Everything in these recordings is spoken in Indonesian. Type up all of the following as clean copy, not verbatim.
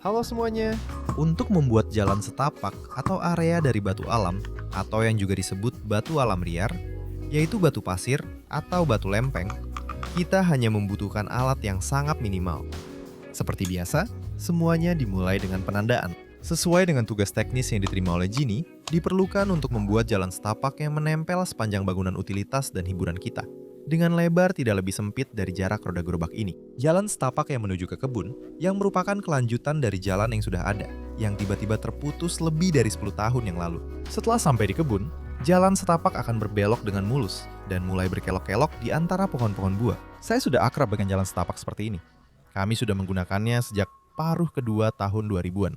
Halo semuanya. Untuk membuat jalan setapak atau area dari batu alam, atau yang juga disebut batu alam liar, yaitu batu pasir atau batu lempeng, kita hanya membutuhkan alat yang sangat minimal. Seperti biasa, semuanya dimulai dengan penandaan. Sesuai dengan tugas teknis yang diterima oleh Gini, diperlukan untuk membuat jalan setapak yang menempel sepanjang bangunan utilitas dan hiburan kita, dengan lebar tidak lebih sempit dari jarak roda gerobak ini. Jalan setapak yang menuju ke kebun, yang merupakan kelanjutan dari jalan yang sudah ada, yang tiba-tiba terputus lebih dari 10 tahun yang lalu. Setelah sampai di kebun, jalan setapak akan berbelok dengan mulus, dan mulai berkelok-kelok di antara pohon-pohon buah. Saya sudah akrab dengan jalan setapak seperti ini. Kami sudah menggunakannya sejak paruh kedua tahun 2000-an.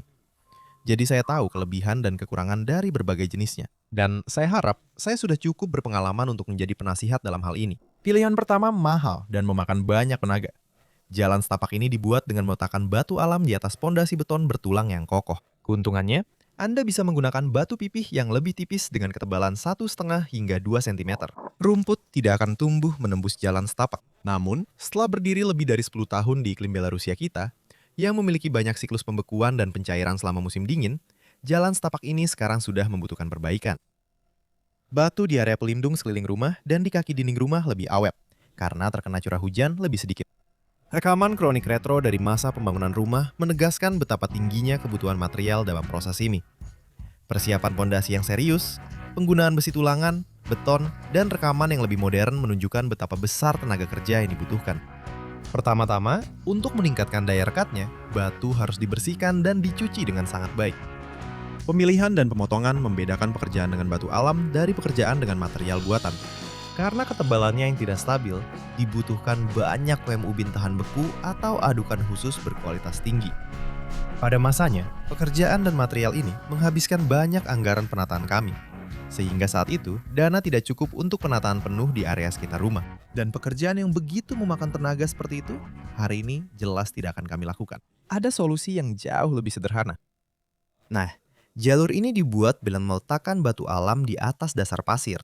Jadi saya tahu kelebihan dan kekurangan dari berbagai jenisnya. Dan saya harap saya sudah cukup berpengalaman untuk menjadi penasihat dalam hal ini. Pilihan pertama mahal dan memakan banyak tenaga. Jalan setapak ini dibuat dengan meletakkan batu alam di atas pondasi beton bertulang yang kokoh. Keuntungannya, Anda bisa menggunakan batu pipih yang lebih tipis dengan ketebalan 1,5 hingga 2 cm. Rumput tidak akan tumbuh menembus jalan setapak. Namun, setelah berdiri lebih dari 10 tahun di iklim Belarusia kita, yang memiliki banyak siklus pembekuan dan pencairan selama musim dingin, jalan setapak ini sekarang sudah membutuhkan perbaikan. Batu di area pelindung sekeliling rumah dan di kaki dinding rumah lebih awet, karena terkena curah hujan lebih sedikit. Rekaman kronik retro dari masa pembangunan rumah menegaskan betapa tingginya kebutuhan material dalam proses ini. Persiapan pondasi yang serius, penggunaan besi tulangan, beton, dan rekaman yang lebih modern menunjukkan betapa besar tenaga kerja yang dibutuhkan. Pertama-tama, untuk meningkatkan daya rekatnya, batu harus dibersihkan dan dicuci dengan sangat baik. Pemilihan dan pemotongan membedakan pekerjaan dengan batu alam dari pekerjaan dengan material buatan. Karena ketebalannya yang tidak stabil, dibutuhkan banyak lem ubin tahan beku atau adukan khusus berkualitas tinggi. Pada masanya, pekerjaan dan material ini menghabiskan banyak anggaran penataan kami. Sehingga saat itu, dana tidak cukup untuk penataan penuh di area sekitar rumah. Dan pekerjaan yang begitu memakan tenaga seperti itu, hari ini jelas tidak akan kami lakukan. Ada solusi yang jauh lebih sederhana. Nah, jalur ini dibuat dengan meletakkan batu alam di atas dasar pasir.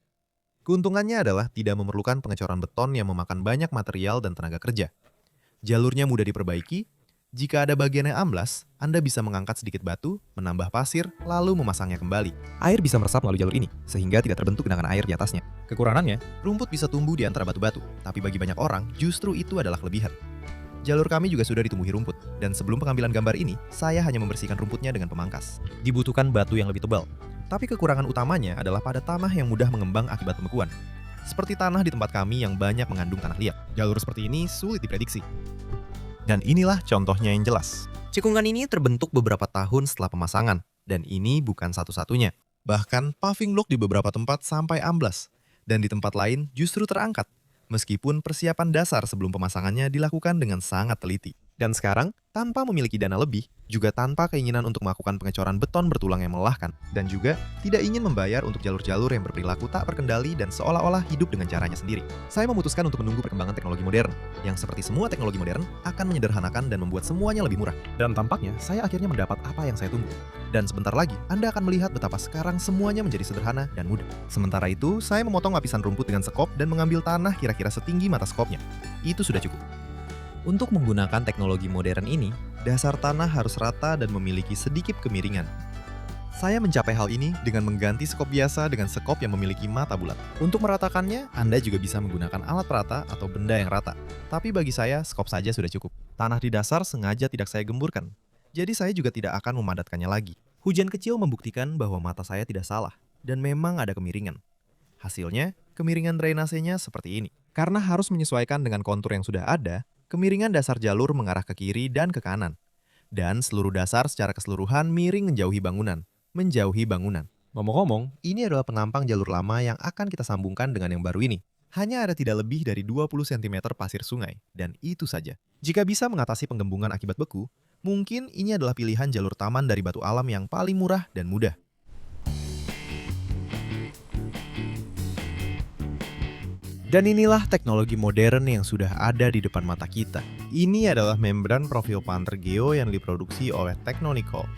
Keuntungannya adalah tidak memerlukan pengecoran beton yang memakan banyak material dan tenaga kerja. Jalurnya mudah diperbaiki. Jika ada bagian yang amblas, Anda bisa mengangkat sedikit batu, menambah pasir, lalu memasangnya kembali. Air bisa meresap melalui jalur ini, sehingga tidak terbentuk genangan air di atasnya. Kekurangannya, rumput bisa tumbuh di antara batu-batu, tapi bagi banyak orang, justru itu adalah kelebihan. Jalur kami juga sudah ditumbuhi rumput, dan sebelum pengambilan gambar ini, saya hanya membersihkan rumputnya dengan pemangkas. Dibutuhkan batu yang lebih tebal, tapi kekurangan utamanya adalah pada tanah yang mudah mengembang akibat pembekuan. Seperti tanah di tempat kami yang banyak mengandung tanah liat. Jalur seperti ini sulit diprediksi. Dan inilah contohnya yang jelas. Cekungan ini terbentuk beberapa tahun setelah pemasangan, dan ini bukan satu-satunya. Bahkan paving block di beberapa tempat sampai amblas, dan di tempat lain justru terangkat, meskipun persiapan dasar sebelum pemasangannya dilakukan dengan sangat teliti. Dan sekarang, tanpa memiliki dana lebih, juga tanpa keinginan untuk melakukan pengecoran beton bertulang yang melelahkan, dan juga tidak ingin membayar untuk jalur-jalur yang berperilaku tak terkendali dan seolah-olah hidup dengan caranya sendiri. Saya memutuskan untuk menunggu perkembangan teknologi modern, yang seperti semua teknologi modern akan menyederhanakan dan membuat semuanya lebih murah. Dan tampaknya, saya akhirnya mendapat apa yang saya tunggu. Dan sebentar lagi, Anda akan melihat betapa sekarang semuanya menjadi sederhana dan mudah. Sementara itu, saya memotong lapisan rumput dengan sekop dan mengambil tanah kira-kira setinggi mata sekopnya. Itu sudah cukup. Untuk menggunakan teknologi modern ini, dasar tanah harus rata dan memiliki sedikit kemiringan. Saya mencapai hal ini dengan mengganti sekop biasa dengan sekop yang memiliki mata bulat. Untuk meratakannya, Anda juga bisa menggunakan alat perata atau benda yang rata. Tapi bagi saya, sekop saja sudah cukup. Tanah di dasar sengaja tidak saya gemburkan. Jadi saya juga tidak akan memadatkannya lagi. Hujan kecil membuktikan bahwa mata saya tidak salah, dan memang ada kemiringan. Hasilnya, kemiringan drainasenya seperti ini. Karena harus menyesuaikan dengan kontur yang sudah ada, kemiringan dasar jalur mengarah ke kiri dan ke kanan. Dan seluruh dasar secara keseluruhan miring menjauhi bangunan. Ngomong-ngomong, ini adalah penampang jalur lama yang akan kita sambungkan dengan yang baru ini. Hanya ada tidak lebih dari 20 cm pasir sungai, dan itu saja. Jika bisa mengatasi penggembungan akibat beku, mungkin ini adalah pilihan jalur taman dari batu alam yang paling murah dan mudah. Dan inilah teknologi modern yang sudah ada di depan mata kita. Ini adalah membran profil Panther Geo yang diproduksi oleh Technonicol.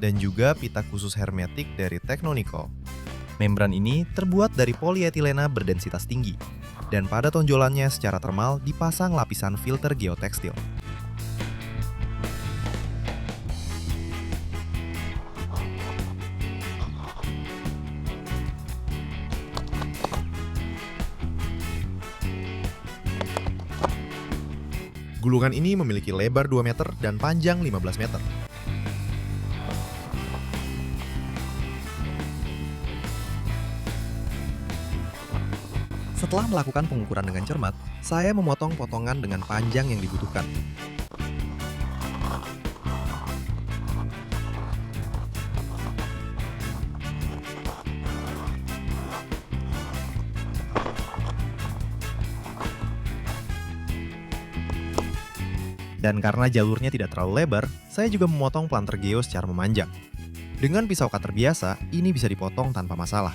Dan juga pita khusus hermetik dari Technonicol. Membran ini terbuat dari polietilena berdensitas tinggi. Dan pada tonjolannya secara termal dipasang lapisan filter geotekstil. Gulungan ini memiliki lebar 2 meter dan panjang 15 meter. Setelah melakukan pengukuran dengan cermat, saya memotong potongan dengan panjang yang dibutuhkan. Dan karena jalurnya tidak terlalu lebar, saya juga memotong planter geo secara memanjang. Dengan pisau cutter biasa, ini bisa dipotong tanpa masalah.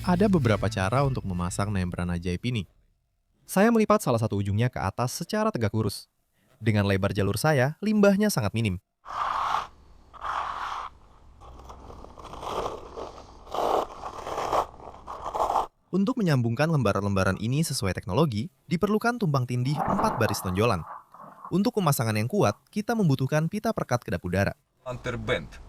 Ada beberapa cara untuk memasang membran ajaib ini. Saya melipat salah satu ujungnya ke atas secara tegak lurus. Dengan lebar jalur saya, limbahnya sangat minim. Untuk menyambungkan lembaran-lembaran ini sesuai teknologi, diperlukan tumpang tindih 4 baris tonjolan. Untuk pemasangan yang kuat, kita membutuhkan pita perekat kedap udara. Underbent.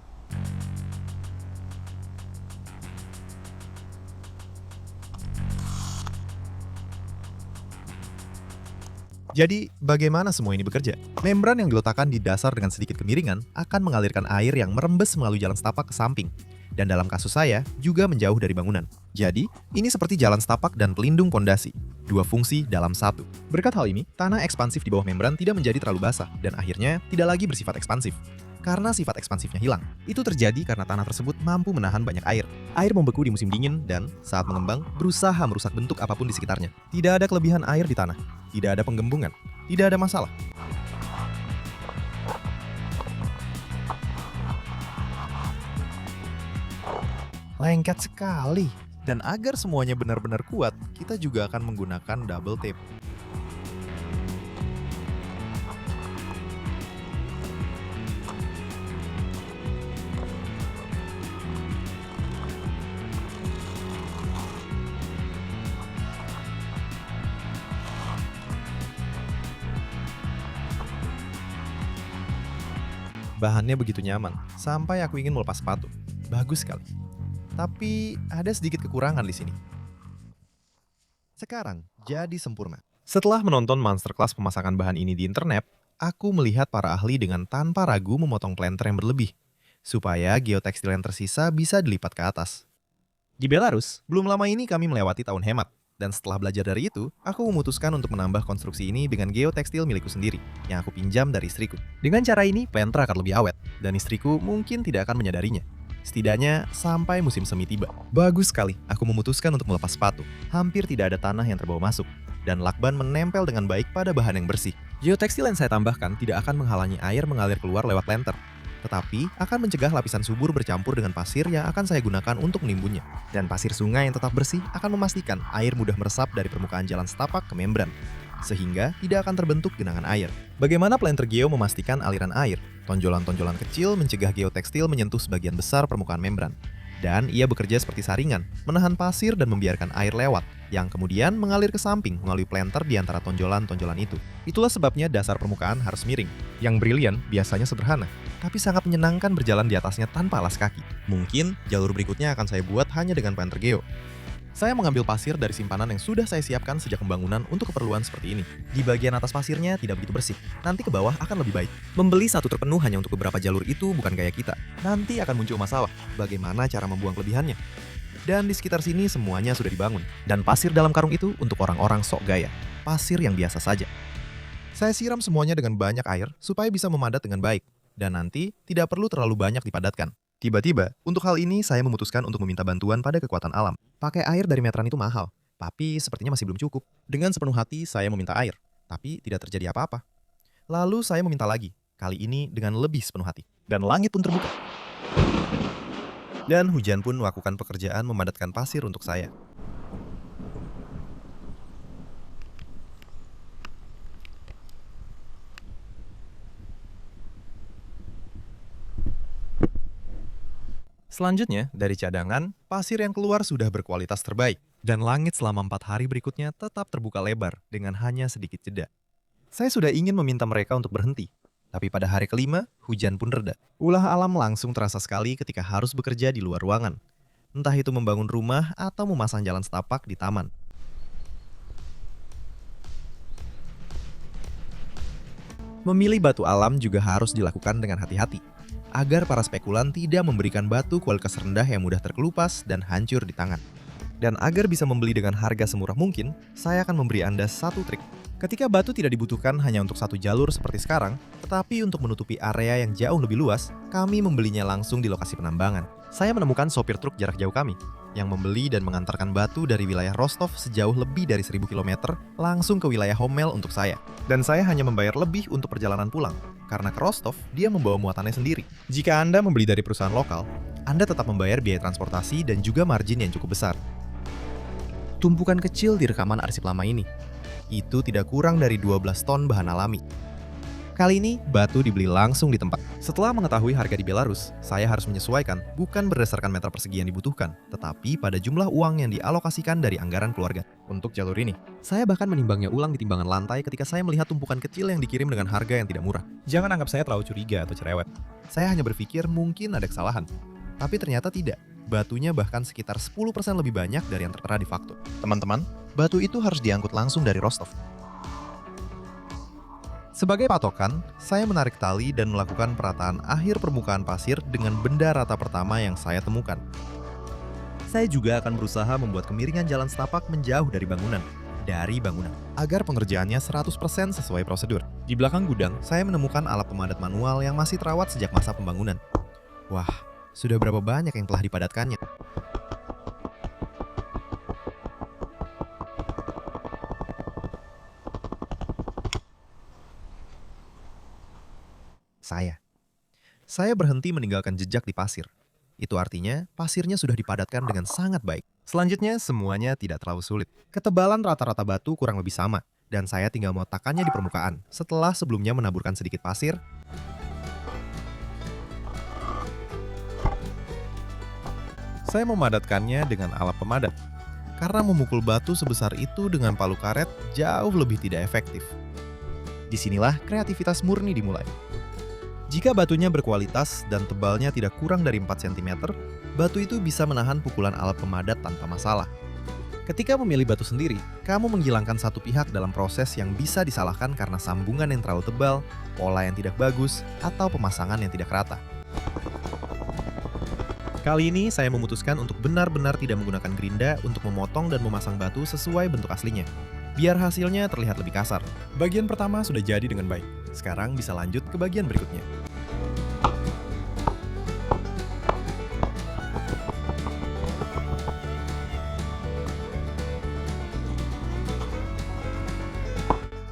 Jadi, bagaimana semua ini bekerja? Membran yang diletakkan di dasar dengan sedikit kemiringan akan mengalirkan air yang merembes melalui jalan setapak ke samping. Dan dalam kasus saya, juga menjauh dari bangunan. Jadi, ini seperti jalan setapak dan pelindung pondasi. 2 fungsi dalam 1. Berkat hal ini, tanah ekspansif di bawah membran tidak menjadi terlalu basah dan akhirnya tidak lagi bersifat ekspansif. Karena sifat ekspansifnya hilang. Itu terjadi karena tanah tersebut mampu menahan banyak air. Air membeku di musim dingin dan, saat mengembang, berusaha merusak bentuk apapun di sekitarnya. Tidak ada kelebihan air di tanah. Tidak ada penggembungan. Tidak ada masalah. Lengket sekali. Dan agar semuanya benar-benar kuat, kita juga akan menggunakan double tape. Bahannya begitu nyaman, sampai aku ingin melepas sepatu. Bagus sekali. Tapi ada sedikit kekurangan di sini. Sekarang, jadi sempurna. Setelah menonton masterclass pemasangan bahan ini di internet, aku melihat para ahli dengan tanpa ragu memotong planter yang berlebih, supaya geotekstil yang tersisa bisa dilipat ke atas. Di Belarus, belum lama ini kami melewati tahun hemat. Dan setelah belajar dari itu, aku memutuskan untuk menambah konstruksi ini dengan geotekstil milikku sendiri, yang aku pinjam dari istriku. Dengan cara ini, planter akan lebih awet, dan istriku mungkin tidak akan menyadarinya. Setidaknya sampai musim semi tiba. Bagus sekali, aku memutuskan untuk melepas sepatu. Hampir tidak ada tanah yang terbawa masuk, dan lakban menempel dengan baik pada bahan yang bersih. Geotekstil yang saya tambahkan tidak akan menghalangi air mengalir keluar lewat planter, tetapi akan mencegah lapisan subur bercampur dengan pasir yang akan saya gunakan untuk menimbunnya. Dan pasir sungai yang tetap bersih akan memastikan air mudah meresap dari permukaan jalan setapak ke membran, sehingga tidak akan terbentuk genangan air. Bagaimana planter geo memastikan aliran air? Tonjolan-tonjolan kecil mencegah geotekstil menyentuh sebagian besar permukaan membran. Dan ia bekerja seperti saringan, menahan pasir dan membiarkan air lewat, yang kemudian mengalir ke samping melalui planter di antara tonjolan-tonjolan itu. Itulah sebabnya dasar permukaan harus miring. Yang brilian biasanya sederhana, tapi sangat menyenangkan berjalan di atasnya tanpa alas kaki. Mungkin jalur berikutnya akan saya buat hanya dengan planter geo. Saya mengambil pasir dari simpanan yang sudah saya siapkan sejak pembangunan untuk keperluan seperti ini. Di bagian atas pasirnya tidak begitu bersih. Nanti ke bawah akan lebih baik. Membeli satu truk penuh hanya untuk beberapa jalur itu bukan gaya kita. Nanti akan muncul masalah. Bagaimana cara membuang kelebihannya? Dan di sekitar sini semuanya sudah dibangun. Dan pasir dalam karung itu untuk orang-orang sok gaya. Pasir yang biasa saja. Saya siram semuanya dengan banyak air supaya bisa memadat dengan baik. Dan nanti tidak perlu terlalu banyak dipadatkan. Tiba-tiba, untuk hal ini saya memutuskan untuk meminta bantuan pada kekuatan alam. Pakai air dari meteran itu mahal, tapi sepertinya masih belum cukup. Dengan sepenuh hati saya meminta air, tapi tidak terjadi apa-apa. Lalu saya meminta lagi, kali ini dengan lebih sepenuh hati. Dan langit pun terbuka. Dan hujan pun melakukan pekerjaan memadatkan pasir untuk saya. Selanjutnya, dari cadangan, pasir yang keluar sudah berkualitas terbaik. Dan langit selama 4 hari berikutnya tetap terbuka lebar dengan hanya sedikit jeda. Saya sudah ingin meminta mereka untuk berhenti. Tapi pada hari kelima, hujan pun reda. Ulah alam langsung terasa sekali ketika harus bekerja di luar ruangan. Entah itu membangun rumah atau memasang jalan setapak di taman. Memilih batu alam juga harus dilakukan dengan hati-hati, agar para spekulan tidak memberikan batu kualitas rendah yang mudah terkelupas dan hancur di tangan. Dan agar bisa membeli dengan harga semurah mungkin, saya akan memberi Anda satu trik. Ketika batu tidak dibutuhkan hanya untuk satu jalur seperti sekarang, tetapi untuk menutupi area yang jauh lebih luas, kami membelinya langsung di lokasi penambangan. Saya menemukan sopir truk jarak jauh kami, yang membeli dan mengantarkan batu dari wilayah Rostov sejauh lebih dari 1000 km langsung ke wilayah Homel untuk saya. Dan saya hanya membayar lebih untuk perjalanan pulang, karena ke Rostov dia membawa muatannya sendiri. Jika Anda membeli dari perusahaan lokal, Anda tetap membayar biaya transportasi dan juga margin yang cukup besar. Tumpukan kecil di rekaman arsip lama ini. Itu tidak kurang dari 12 ton bahan alami. Kali ini, batu dibeli langsung di tempat. Setelah mengetahui harga di Belarus, saya harus menyesuaikan bukan berdasarkan meter persegi yang dibutuhkan, tetapi pada jumlah uang yang dialokasikan dari anggaran keluarga. Untuk jalur ini, saya bahkan menimbangnya ulang di timbangan lantai ketika saya melihat tumpukan kecil yang dikirim dengan harga yang tidak murah. Jangan anggap saya terlalu curiga atau cerewet. Saya hanya berpikir mungkin ada kesalahan. Tapi ternyata tidak. Batunya bahkan sekitar 10% lebih banyak dari yang tertera di faktur. Teman-teman, batu itu harus diangkut langsung dari Rostov. Sebagai patokan, saya menarik tali dan melakukan perataan akhir permukaan pasir dengan benda rata pertama yang saya temukan. Saya juga akan berusaha membuat kemiringan jalan setapak menjauh dari bangunan, agar pengerjaannya 100% sesuai prosedur. Di belakang gudang, saya menemukan alat pemadat manual yang masih terawat sejak masa pembangunan. Wah, sudah berapa banyak yang telah dipadatkannya? Saya berhenti meninggalkan jejak di pasir. Itu artinya pasirnya sudah dipadatkan dengan sangat baik. Selanjutnya, semuanya tidak terlalu sulit. Ketebalan rata-rata batu kurang lebih sama, dan saya tinggal meletakkannya di permukaan. Setelah sebelumnya menaburkan sedikit pasir, saya memadatkannya dengan alat pemadat. Karena memukul batu sebesar itu dengan palu karet jauh lebih tidak efektif. Disinilah kreativitas murni dimulai. Jika batunya berkualitas dan tebalnya tidak kurang dari 4 cm, batu itu bisa menahan pukulan alat pemadat tanpa masalah. Ketika memilih batu sendiri, kamu menghilangkan satu pihak dalam proses yang bisa disalahkan karena sambungan yang terlalu tebal, pola yang tidak bagus, atau pemasangan yang tidak rata. Kali ini saya memutuskan untuk benar-benar tidak menggunakan gerinda untuk memotong dan memasang batu sesuai bentuk aslinya, biar hasilnya terlihat lebih kasar. Bagian pertama sudah jadi dengan baik. Sekarang bisa lanjut ke bagian berikutnya.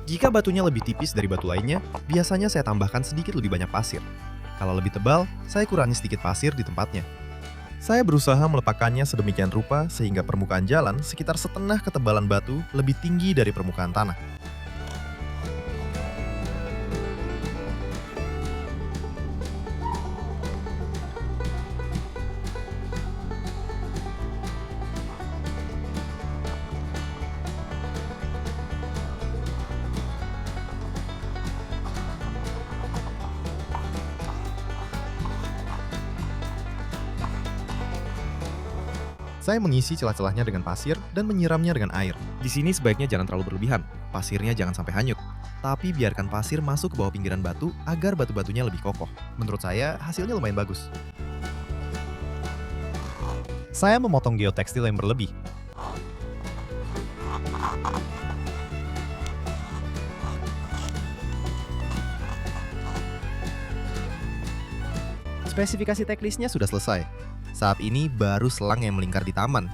Jika batunya lebih tipis dari batu lainnya, biasanya saya tambahkan sedikit lebih banyak pasir. Kalau lebih tebal, saya kurangi sedikit pasir di tempatnya. Saya berusaha melepakkannya sedemikian rupa sehingga permukaan jalan sekitar setengah ketebalan batu lebih tinggi dari permukaan tanah. Saya mengisi celah-celahnya dengan pasir dan menyiramnya dengan air. Di sini sebaiknya jangan terlalu berlebihan, pasirnya jangan sampai hanyut. Tapi biarkan pasir masuk ke bawah pinggiran batu agar batu-batunya lebih kokoh. Menurut saya, hasilnya lumayan bagus. Saya memotong geotekstil yang berlebih. Spesifikasi teknisnya sudah selesai. Saat ini baru selang yang melingkar di taman.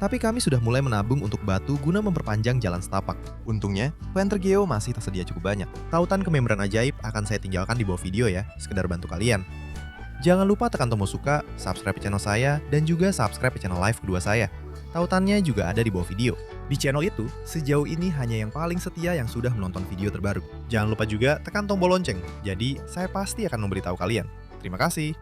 Tapi kami sudah mulai menabung untuk batu guna memperpanjang jalan setapak. Untungnya, pointer geo masih tersedia cukup banyak. Tautan kemembran ajaib akan saya tinggalkan di bawah video ya, sekedar bantu kalian. Jangan lupa tekan tombol suka, subscribe channel saya, dan juga subscribe channel live kedua saya. Tautannya juga ada di bawah video. Di channel itu, sejauh ini hanya yang paling setia yang sudah menonton video terbaru. Jangan lupa juga tekan tombol lonceng, jadi saya pasti akan memberitahu kalian. Terima kasih.